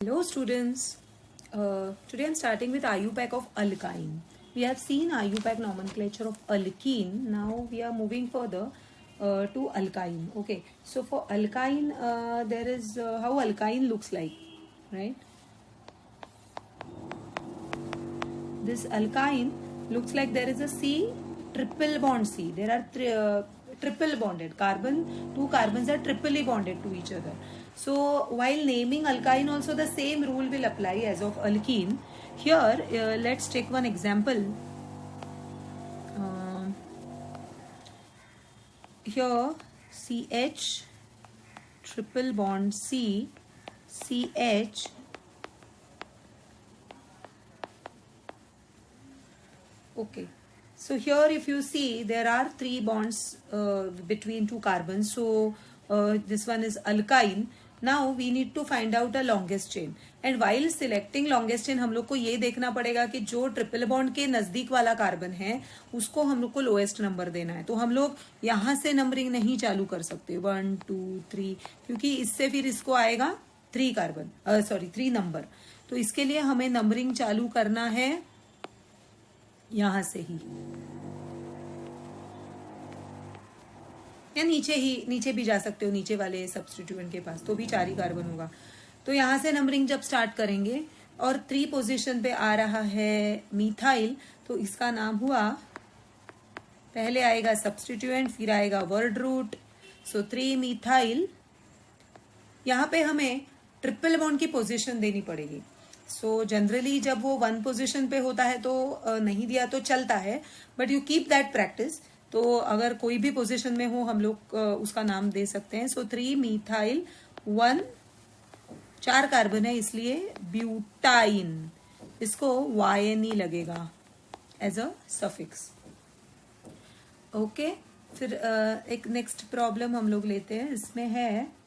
Hello students, today I am starting with IUPAC of alkyne. We have seen IUPAC nomenclature of alkene. Now we are moving further to alkyne. Okay, so for alkyne there is how alkyne looks like, right? This alkyne looks like there is a C, triple bond C. There are triple bonded carbon, two carbons are triply bonded to each other. So while naming alkyne also the same rule will apply as of alkene. Here let's take one example. Here CH triple bond C, CH, okay. So here if you see there are three bonds between two carbons. So this one is alkyne. Now we need to find out a longest chain. And while selecting longest chain हम लोग को ये देखना पड़ेगा कि जो triple bond के नजदीक वाला कार्बन है उसको हम लोग को लोएस्ट नंबर देना है. तो हम लोग यहाँ से नंबरिंग नहीं चालू कर सकते 1 2 3, क्योंकि इससे फिर इसको आएगा 3 कार्बन, 3 नंबर. तो इसके लिए हमें नंबरिंग चालू करना है यहां से ही, या नीचे भी जा सकते हो, नीचे वाले सब्स्टिट्यूएंट के पास तो भी 4 ही कार्बन होगा. तो यहां से नंबरिंग जब स्टार्ट करेंगे और 3 पोजीशन पे आ रहा है मिथाइल, तो इसका नाम हुआ, पहले आएगा सब्स्टिट्यूएंट फिर आएगा वर्ड रूट. सो 3 मिथाइल. यहां पे हमें ट्रिपल बॉन्ड की पोजीशन देनी पड़ेगी. सो जनरली जब वो 1 पोजीशन पे होता है तो नहीं दिया तो चलता है, but you keep that practice. तो अगर कोई भी पोजीशन में हो हम लोग उसका नाम दे सकते हैं. सो 3 मिथाइल 1, 4 कार्बन है इसलिए ब्यूटाइन. इसको YNE लगेगा एज अ सफिक्स. ओके, फिर एक नेक्स्ट प्रॉब्लम हम लोग लेते हैं. इसमें है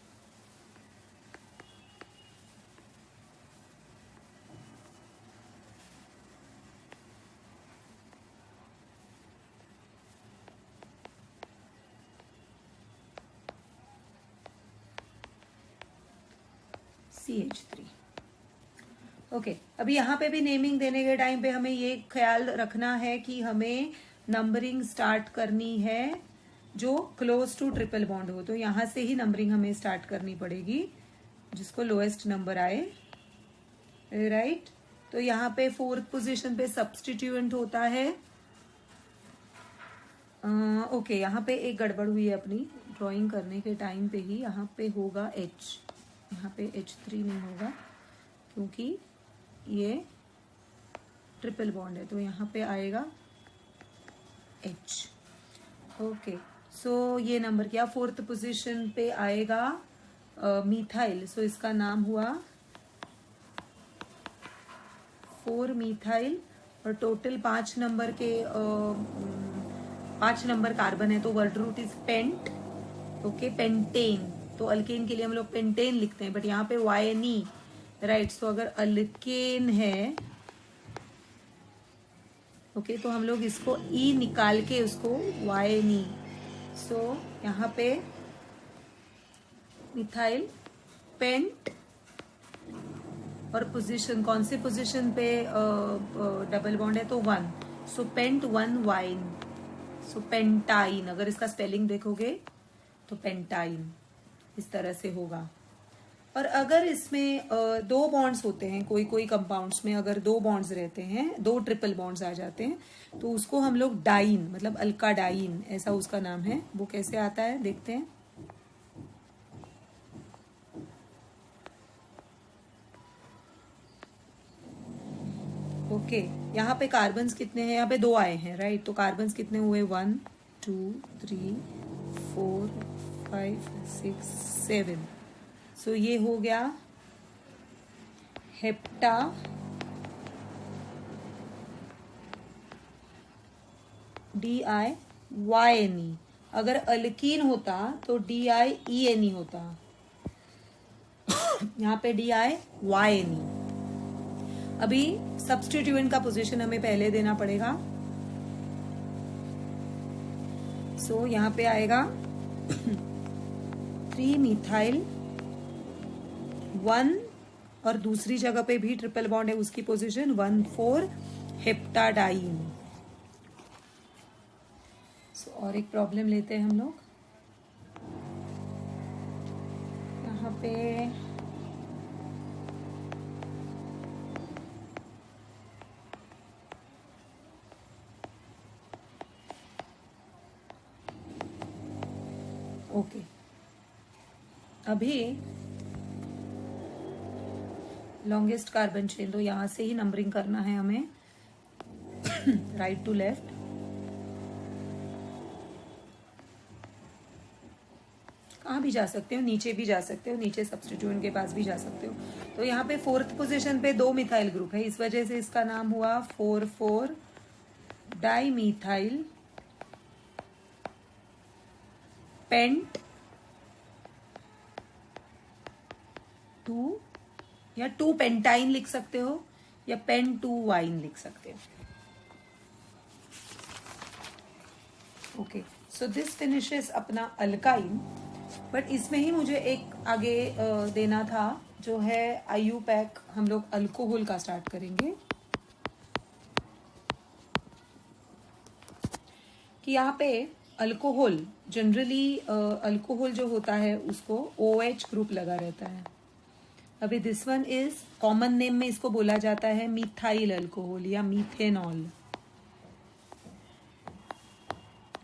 CH3. ओके, अभी यहाँ पे भी नेमिंग देने के टाइम पे हमें ये ख्याल रखना है कि हमें नंबरिंग स्टार्ट करनी है जो क्लोज टू ट्रिपल बॉन्ड हो. तो यहाँ से ही नंबरिंग हमें स्टार्ट करनी पड़ेगी जिसको लोएस्ट नंबर आए, राइट. तो यहाँ पे 4th पोजीशन पे सब्स्टिट्यूएंट होता है. ओके, यहाँ पे एक गड़बड़ हुई है अपनी ड्राइंग करने के टाइम पे ही. यहाँ पे होगा H, यहाँ पे H3 नहीं होगा क्योंकि ये ट्रिपल बॉन्ड है. तो यहाँ पे आएगा H. ओके, सो ये नंबर क्या 4th पोजीशन पे आएगा मिथाइल. सो इसका नाम हुआ 4 मिथाइल. और टोटल 5 नंबर के 5 नंबर कार्बन है तो word root is pent. Okay, pentane. तो अल्केन के लिए हम लोग पेंटेन लिखते हैं, बट यहाँ पे YNE, राइट. सो अगर अल्केन है, ओके, तो हम लोग इसको E निकाल के उसको YNE. सो यहाँ पे मिथाइल पेंट और पोजीशन कौन से पोजीशन पे डबल बॉन्ड है तो 1. सो पेंट 1 वाइन. सो पेंटाइन. अगर इसका स्पेलिंग देखोगे तो पेंटाइन इस तरह से होगा. और अगर इसमें 2 बॉन्ड्स होते हैं, कोई कंपाउंड्स में अगर 2 बॉन्ड्स रहते हैं, 2 ट्रिपल बॉन्ड्स आ जाते हैं, तो उसको हम लोग डाइन, मतलब अल्काडाइन ऐसा उसका नाम है. वो कैसे आता है देखते हैं. ओके, यहाँ पे कार्बन्स कितने हैं, यहाँ पे 2 आए हैं, राइट. तो कार्बन्स कितने हुए 1 2 3 4 5 6 7. सो ये हो गया हेप्टा DIYNE. अगर अल्कीन होता तो DIENE होता. यहाँ पे DIYNE. अभी सब्स्टिट्यूएंट का पोजीशन हमें पहले देना पड़ेगा. सो यहाँ पे आएगा 3 मिथाइल 1 और दूसरी जगह पे भी ट्रिपल बॉन्ड है, उसकी पोजीशन 1,4 हेप्टाडाइन। और एक प्रॉब्लम लेते हैं हम लोग यहाँ पे। ओके, अभी लॉन्गेस्ट कार्बन चेन, तो यहां से ही नंबरिंग करना है हमें राइट टू लेफ्ट। कहाँ भी जा सकते हो, नीचे भी जा सकते हो, नीचे सब्स्टिट्यूएंट के पास भी जा सकते हो। तो यहाँ पे 4th पोजीशन पे 2 मिथाइल ग्रुप है, इस वजह से इसका नाम हुआ 4,4 डाईमिथाइल पेंट 2, या 2 पेंटाइन लिख सकते हो, या पेन 2 वाइन लिख सकते हो। ओके, सो दिस फिनिशेस अपना अल्काइन। बट इसमें ही मुझे एक आगे देना था, जो है IUPAC। हम लोग अल्कोहल का स्टार्ट करेंगे कि यहाँ पे अल्कोहल जनरली अल्कोहल जो होता है उसको OH ग्रुप लगा रहता है। अभी this one is common name में इसको बोला जाता है मिथाइल अल्कोहल या मीथेनॉल।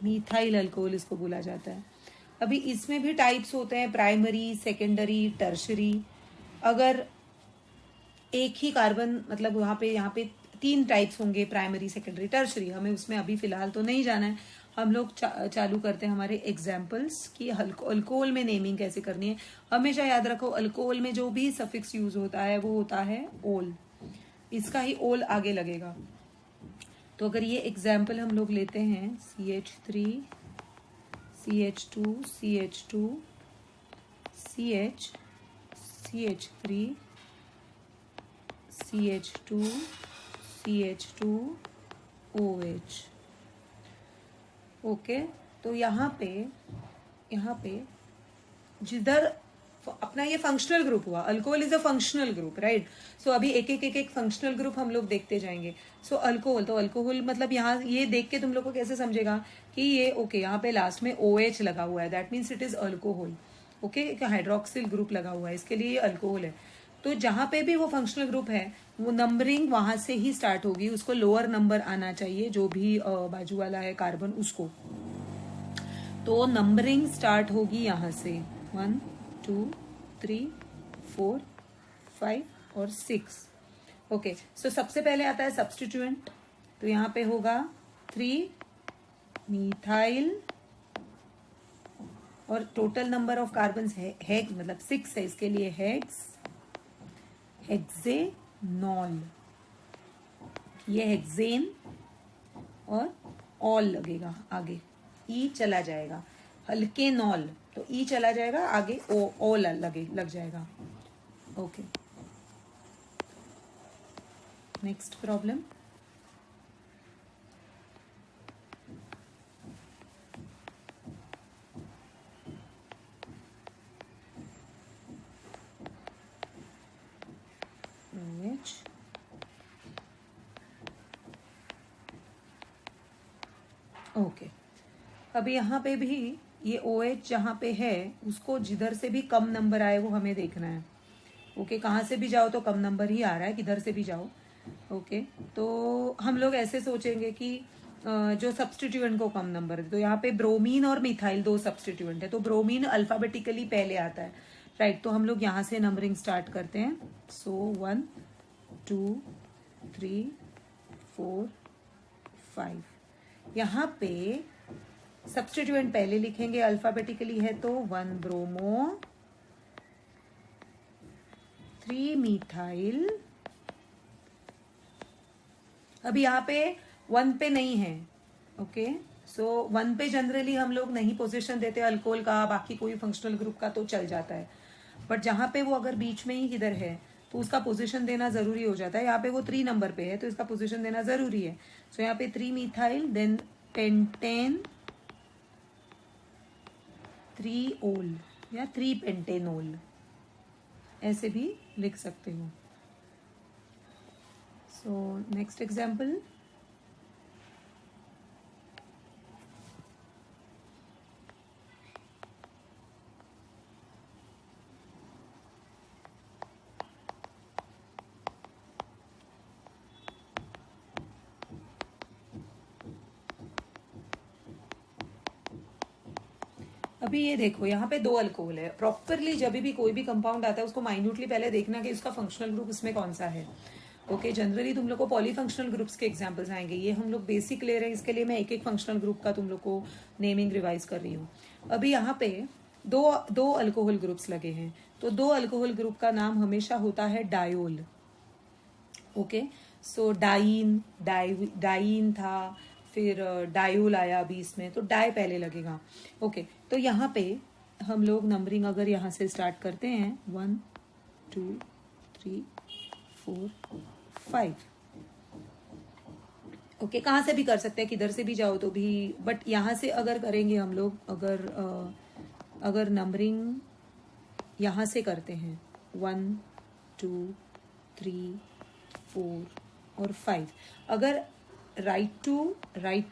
मिथाइल अल्कोहल इसको बोला जाता है। अभी इसमें भी टाइप्स होते हैं, प्राइमरी, सेकेंडरी, टर्शरी। अगर एक ही कार्बन, मतलब वहां पे यहाँ पे 3 टाइप्स होंगे, प्राइमरी, सेकेंडरी, टर्शरी। हमें उसमें अभी फिलहाल तो नहीं जाना है, हम लोग चालू करते हैं हमारे एग्जाम्पल्स कि अल्कोहल में नेमिंग कैसे करनी है। हमेशा याद रखो, अल्कोहल में जो भी सफिक्स यूज होता है वो होता है ओल, इसका ही ओल आगे लगेगा। तो अगर ये एग्जाम्पल हम लोग लेते हैं CH3 CH2 CH2 CH CH3 CH2 CH2 OH। Okay, तो यहाँ पे जिधर अपना ये फंक्शनल ग्रुप हुआ, alcohol is a functional group, right. So अभी एक फंक्शनल ग्रुप हम लोग देखते जाएंगे। सो अल्कोहल, तो अल्कोहल मतलब यहाँ ये देख के तुम लोग को कैसे समझेगा कि ये ओके, यहाँ पे लास्ट में OH लगा हुआ है, that means it is alcohol. Okay, hydroxyl group लगा हुआ है, इसके लिए ये अल्कोहल है। तो जहां पे भी वो फंक्शनल ग्रुप है, वो नंबरिंग वहां से ही स्टार्ट होगी, उसको लोअर नंबर आना चाहिए, जो भी बाजू वाला है कार्बन उसको। तो नंबरिंग स्टार्ट होगी यहां से 1 2 3 4 5 और 6। ओके, सो सबसे पहले आता है सब्स्टिट्यूएंट। तो यहाँ पे होगा 3 मिथाइल, और टोटल नंबर ऑफ कार्बन है मतलब 6 है, इसके लिए हेक्सेनॉल। ये हेक्सेन और ऑल लगेगा आगे, ई चला जाएगा, हल्के नॉल, तो ई चला जाएगा आगे, ओ लग जाएगा। Okay, next problem. ओके, अभी यहाँ पे भी ये OH जहाँ पे है उसको जिधर से भी कम नंबर आए वो हमें देखना है। ओके, कहाँ से भी जाओ तो कम नंबर ही आ रहा है, किधर से भी जाओ। ओके, तो हम लोग ऐसे सोचेंगे कि जो सब्स्टिट्यूएंट को कम नंबर है, तो यहाँ पे ब्रोमीन और मिथाइल 2 सब्स्टिट्यूएंट है, तो ब्रोमीन अल्फाबेटिकली पहले आता है, राइट। तो हम लोग यहाँ से नंबरिंग स्टार्ट करते हैं। सो 1 2 3 4 5। यहाँ पे सब्स्टिट्यूएंट पहले लिखेंगे, अल्फाबेटिकली है तो 1 ब्रोमो 3 मिथाइल। अभी यहाँ पे 1 पे नहीं है। ओके, सो 1 पे जनरली हम लोग नहीं पोजीशन देते अल्कोहल का, बाकी कोई फंक्शनल ग्रुप का तो चल जाता है। बट जहाँ पे वो अगर बीच में ही किधर है तो उसका पोजीशन देना जरूरी हो जाता है। यहाँ पे वो 3 नंबर पे है तो इसका पोजीशन देना जरूरी है। सो यहाँ पे 3 मिथाइल, देन पेंटेन 3 ओल या 3 पेंटेनोल, ऐसे भी लिख सकते हो। सो नेक्स्ट एग्जाम्पल, अभी ये देखो यहाँ पे 2 अल्कोहल है। प्रॉपरली जब भी कोई भी कंपाउंड आता है उसको माइन्यूटली पहले देखना कि उसका फंक्शनल ग्रुप इसमें कौन सा है। ओके, जनरली तुम लोग को पॉलीफंक्शनल ग्रुप्स के एग्जांपल्स आएंगे, ये हम लोग बेसिक ले रहे हैं, इसके लिए मैं एक एक फंक्शनल ग्रुप का तुम लोग को नेमिंग रिवाइज कर रही हूँ। अभी यहाँ पे दो अल्कोहल ग्रुप्स लगे हैं, तो 2 अल्कोहल ग्रुप का नाम हमेशा होता है डायोल। ओके, सो डाइन था, फिर डायोल आया अभी इसमें, तो डाई पहले लगेगा। ओके, तो यहाँ पे हम लोग नंबरिंग अगर यहाँ से स्टार्ट करते हैं 1 2 3 4 5। ओके, कहाँ से भी कर सकते हैं, किधर से भी जाओ तो भी, बट यहाँ से अगर करेंगे हम लोग, अगर नंबरिंग यहाँ से करते हैं 1 2 3 4 और 5, अगर राइट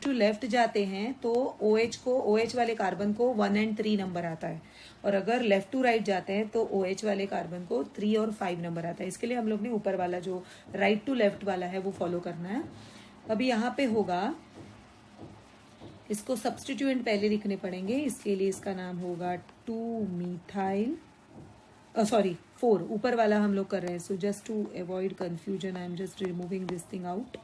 टू लेफ्ट जाते हैं तो OH वाले कार्बन को 1 and 3 नंबर आता है, और अगर लेफ्ट टू राइट जाते हैं तो OH वाले कार्बन को 3 और 5 नंबर आता है। इसके लिए हम लोग ने ऊपर वाला जो राइट टू लेफ्ट वाला है वो फॉलो करना है। अभी यहाँ पे होगा, इसको सब्स्टिट्यूएंट पहले लिखने पड़ेंगे, इसके लिए इसका नाम होगा 2 मिथाइल, सॉरी 4, ऊपर वाला हम लोग कर रहे हैं। So just to avoid confusion I am just removing this thing out.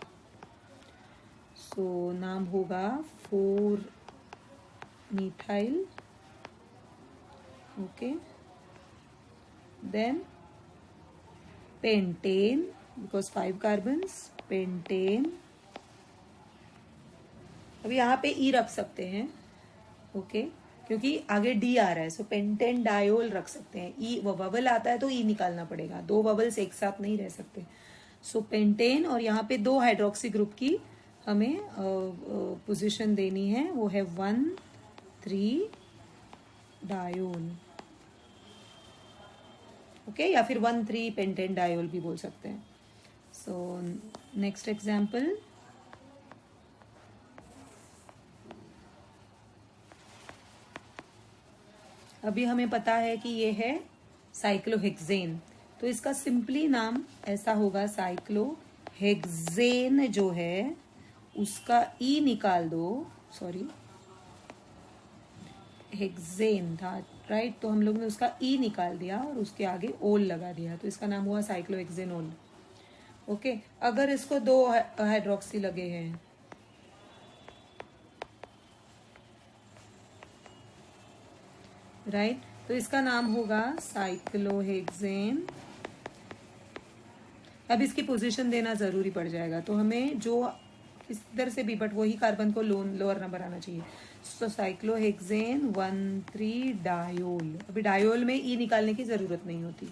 So नाम होगा 4 methyl. Okay, then pentane, because 5 carbons, pentane. अभी यहाँ पे ई रख सकते हैं, ओके, क्योंकि आगे डी आ रहा है, सो पेंटेन डायोल रख सकते हैं। ई वबल आता है तो ई निकालना पड़ेगा, 2 बबल्स एक साथ नहीं रह सकते। सो पेंटेन, और यहाँ पे 2 हाइड्रोक्सी ग्रुप की हमें पोजीशन देनी है, वो है 1 3 डायोल। ओके, या फिर 1 3 पेंटेन डायोल भी बोल सकते हैं। सो नेक्स्ट एग्जाम्पल, अभी हमें पता है कि ये है साइक्लोहेक्सेन, तो इसका सिंपली नाम ऐसा होगा, साइक्लोहेक्सेन जो है उसका ई निकाल दो, सॉरी हेक्सेन था राइट, तो हम लोग ने उसका ई निकाल दिया और उसके आगे ओल लगा दिया, तो इसका नाम हुआ साइक्लोहेक्सेनोल। ओके, अगर इसको 2 हाइड्रोक्सी लगे हैं, राइट, तो इसका नाम होगा साइक्लोहेक्सेन। अब इसकी पोजीशन देना जरूरी पड़ जाएगा, तो हमें जो किधर से भी, बट वही कार्बन को लोअर नंबर आना चाहिए। सो साइक्लोहेक्सेन 1 3 डायोल। अभी डायोल में ई निकालने की जरूरत नहीं होती,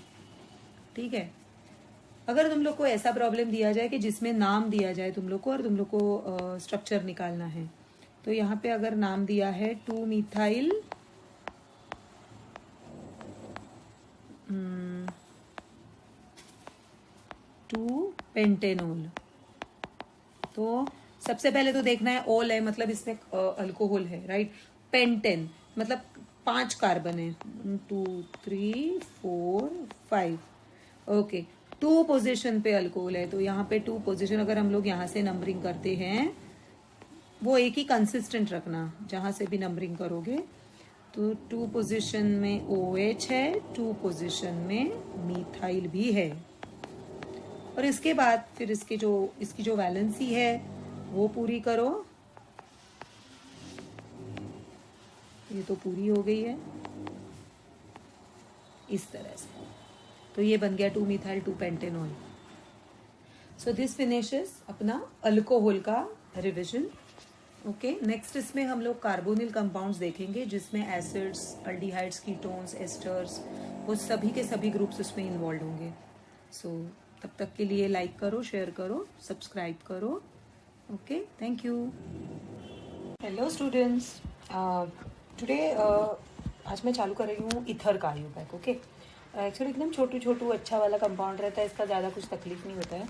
ठीक है। अगर तुम लोग को ऐसा प्रॉब्लम दिया जाए कि जिसमें नाम दिया जाए तुम लोग को, और तुम लोग को स्ट्रक्चर निकालना है, तो यहाँ पे अगर नाम दिया है 2 मिथाइल 2 पेंटेनोल, तो सबसे पहले तो देखना है ओल है, मतलब इसमें अल्कोहल है, राइट। पेंटेन मतलब 5 कार्बन है, 2 3 4 5। ओके, 2 पोजीशन पे अल्कोहल है, तो यहाँ पे 2 पोजीशन, अगर हम लोग यहाँ से नंबरिंग करते हैं, वो एक ही कंसिस्टेंट रखना जहां से भी नंबरिंग करोगे। तो 2 पोजीशन में OH है, 2 पोजीशन में मिथाइल भी है, और इसके बाद फिर इसकी जो वैलेंसी है वो पूरी करो। ये तो पूरी हो गई है इस तरह से, तो ये बन गया 2 methyl 2 pentanol. So this finishes अपना अल्कोहल का रिविजन। ओके, नेक्स्ट इसमें हम लोग कार्बोनिल कंपाउंड्स देखेंगे, जिसमें एसिड्स, अल्डिहाइड्स, कीटोन्स, एस्टर्स, वो सभी के सभी ग्रुप्स उसमें इन्वॉल्व होंगे। सो तब तक के लिए लाइक करो, शेयर करो, सब्सक्राइब करो। Okay, thank you. Hello students, today आज मैं चालू कर रही हूँ ईथर का आयु बैक। ओके, एक्चुअली एकदम छोटू छोटू अच्छा वाला कंपाउंड रहता है, इसका ज़्यादा कुछ तकलीफ नहीं होता है।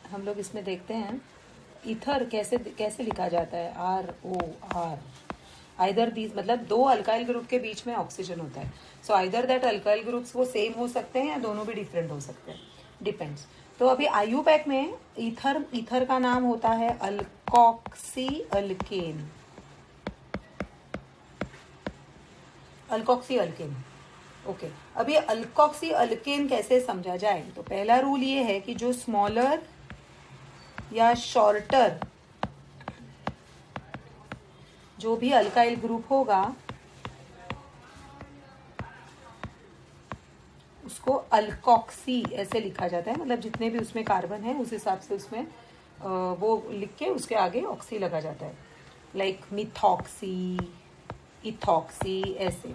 हम लोग इसमें देखते हैं ईथर कैसे कैसे लिखा जाता है, ROR। आइदर दीज मतलब दो अल्काइल ग्रुप के बीच में ऑक्सीजन होता है, so either that alkyl groups वो सेम हो सकते हैं या दोनों भी डिफरेंट हो सकते हैं, डिपेंड्स। तो अभी आयुपैक में ईथर का नाम होता है alkoxy alkane, alkoxy alkane. Okay, अब ये अल्कोक्सी अल्केन कैसे समझा जाए? तो पहला रूल ये है कि जो स्मॉलर या शॉर्टर जो भी अल्काइल ग्रुप होगा उसको अल्कोक्सी ऐसे लिखा जाता है, मतलब जितने भी उसमें कार्बन है उस हिसाब से उसमें वो लिख के उसके आगे ऑक्सी लगा जाता है, लाइक मिथॉक्सी, इथॉक्सी, ऐसे।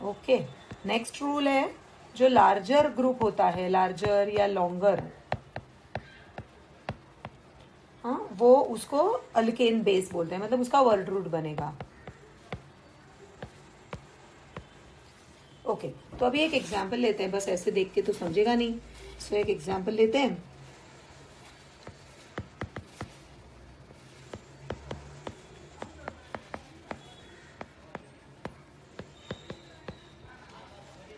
ओके, नेक्स्ट रूल है जो लार्जर ग्रुप होता है, लार्जर या लॉन्गर, हाँ, वो उसको अल्केन बेस बोलते हैं, मतलब उसका वर्ड रूट बनेगा। ओके, तो अभी एक एग्जाम्पल लेते हैं, बस ऐसे देख के तो समझेगा नहीं, सो एक एग्जाम्पल लेते हैं।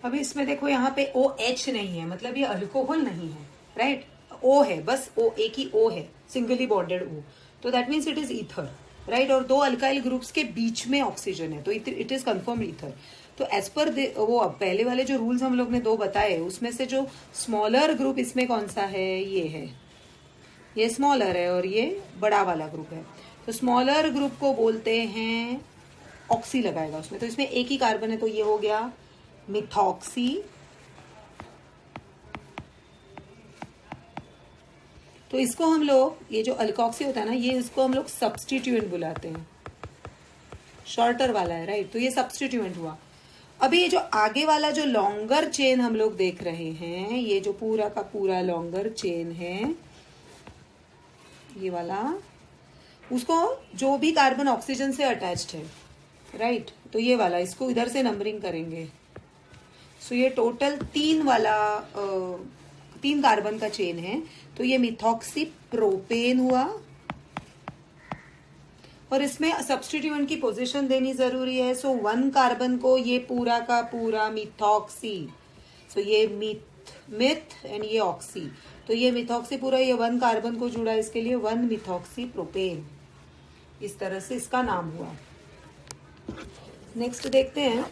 अभी इसमें देखो यहाँ पे OH नहीं है, मतलब ये अल्कोहल नहीं है, राइट? O है, बस O, एक ही O है, सिंगली बॉन्डेड O, तो that means it is ether, right? और दो अल्काइल ग्रुप्स के बीच में ऑक्सीजन है, तो इट इज कंफर्म ईथर। तो एज पर वो पहले वाले जो रूल्स हम लोग ने दो बताए, उसमें से जो स्मॉलर ग्रुप इसमें कौन सा है? ये है, ये स्मॉलर है और ये बड़ा वाला ग्रुप है। तो स्मॉलर ग्रुप को बोलते हैं, ऑक्सी लगाएगा उसमें, तो इसमें एक ही कार्बन है, तो ये हो गया मिथॉक्सी। तो इसको हम लोग, ये जो अल्कोक्सी होता है ना, ये इसको हम लोग सब्स्टिट्यूएंट बुलाते हैं, शॉर्टर वाला है, राइट? तो ये सब्स्टिट्यूएंट हुआ। अभी ये जो आगे वाला जो लॉन्गर चेन हम लोग देख रहे हैं, ये जो पूरा का पूरा लॉन्गर चेन है, ये वाला, उसको जो भी कार्बन ऑक्सीजन से अटैच्ड है, राइट? तो ये वाला, इसको इधर से नंबरिंग करेंगे। सो ये टोटल 3 कार्बन का चेन है, तो ये मिथॉक्सी प्रोपेन हुआ, और इसमें सब्स्टिट्यूएंट की पोजीशन देनी जरूरी है। सो 1 कार्बन को ये पूरा का पूरा मिथॉक्सी, सो ये मिथ एंड ये ऑक्सी, तो ये मिथॉक्सी पूरा, ये 1 कार्बन को जुड़ा, इसके लिए 1 मिथॉक्सी प्रोपेन, इस तरह से इसका नाम हुआ। नेक्स्ट देखते हैं।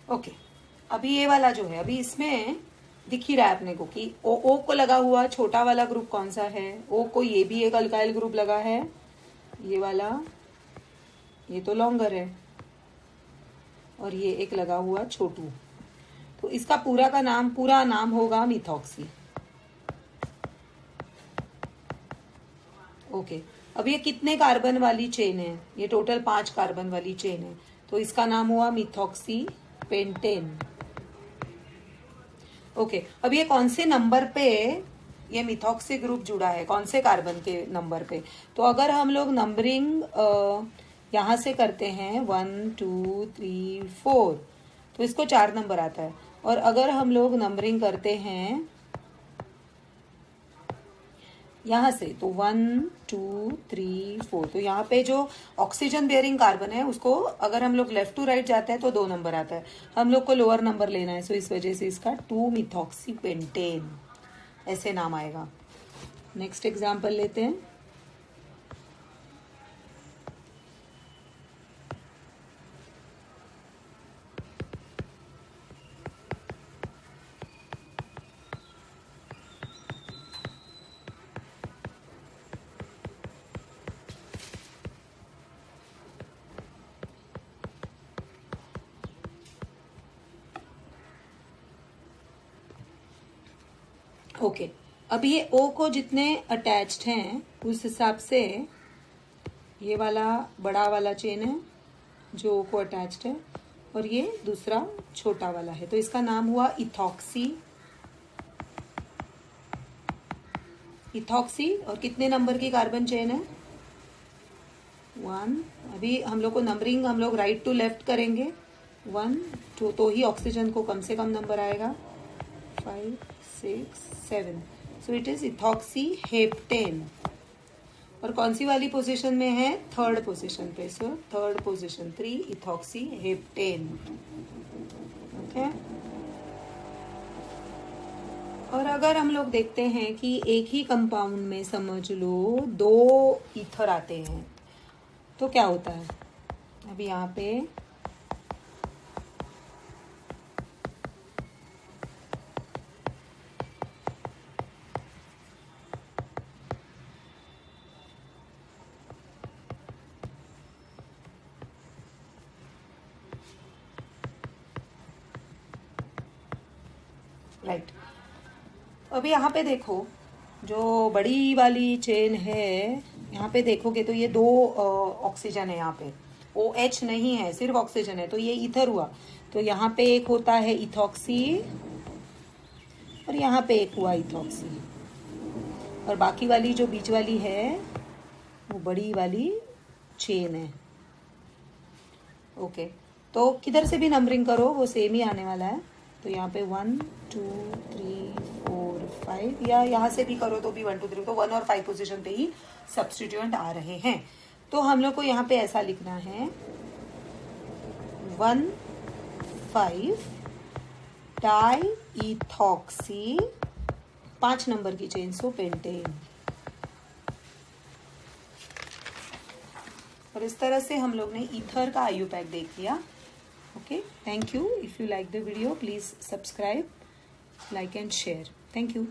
ओके, अभी ये वाला जो है, अभी इसमें दिख ही रहा है अपने को कि ओ को लगा हुआ छोटा वाला ग्रुप कौन सा है? ओ को ये भी एक अल्काइल ग्रुप लगा है, ये वाला, ये तो लॉन्गर है, और ये एक लगा हुआ छोटू, तो इसका पूरा नाम होगा मिथॉक्सी। ओके, अब ये कितने कार्बन वाली चेन है? ये टोटल 5 कार्बन वाली चेन है, तो इसका नाम हुआ मिथॉक्सी पेंटेन। ओके, अब ये कौन से नंबर पे ये मिथॉक्सी ग्रुप जुड़ा है, कौन से कार्बन के नंबर पे? तो अगर हम लोग नंबरिंग यहां से करते हैं 1 2 3 4, तो इसको 4 नंबर आता है, और अगर हम लोग नंबरिंग करते हैं यहां से, तो 1 2 3 4, तो यहाँ पे जो ऑक्सीजन बेयरिंग कार्बन है उसको अगर हम लोग लेफ्ट टू राइट जाते हैं तो 2 नंबर आता है, हम लोग को लोअर नंबर लेना है, सो इस वजह से इसका 2 मिथॉक्सी पेंटेन ऐसे नाम आएगा। नेक्स्ट एग्जाम्पल लेते हैं। ओके, अब ये O को जितने अटैच्ड हैं उस हिसाब से ये वाला बड़ा वाला चेन है, जो को अटैच्ड है, और ये दूसरा छोटा वाला है, तो इसका नाम हुआ इथॉक्सी। इथॉक्सी, और कितने नंबर की कार्बन चेन है? 1। अभी हम लोग को नंबरिंग हम लोग राइट टू लेफ्ट करेंगे। 1 2, तो ही ऑक्सीजन को कम से कम नंबर आएगा। 5 6 7, so it is ethoxy heptane. और कौन सी वाली पोजीशन में है? थर्ड पोजीशन पे, so third position 3 ethoxy heptane. Okay. और अगर हम लोग देखते हैं कि एक ही कंपाउंड में समझ लो 2 ईथर आते हैं, तो क्या होता है? अभी यहाँ पे राइट, अभी यहाँ पे देखो, जो बड़ी वाली चेन है, यहाँ पे देखोगे तो ये 2 ऑक्सीजन है यहाँ पे, OH नहीं है, सिर्फ ऑक्सीजन है, तो ये ईथर हुआ। तो यहाँ पे एक होता है इथॉक्सी, और यहाँ पे एक हुआ इथॉक्सी, और बाकी वाली जो बीच वाली है वो बड़ी वाली चेन है। ओके, तो किधर से भी नंबरिंग करो वो सेम ही आने वाला है। तो यहाँ पे 1 2 3 4 5, या यहाँ से भी करो तो भी 1 2 3, तो 1 और 5 पोजीशन पे ही सब्स्टिट्यूएंट आ रहे हैं। तो हम लोग को यहाँ पे ऐसा लिखना है 1 5 डाई इथॉक्सी, 5 नंबर की चेन, सो पेंटेन। और इस तरह से हम लोग ने ईथर का IUPAC देख लिया। Okay, thank you. If you like the video, please subscribe, like and share. Thank you.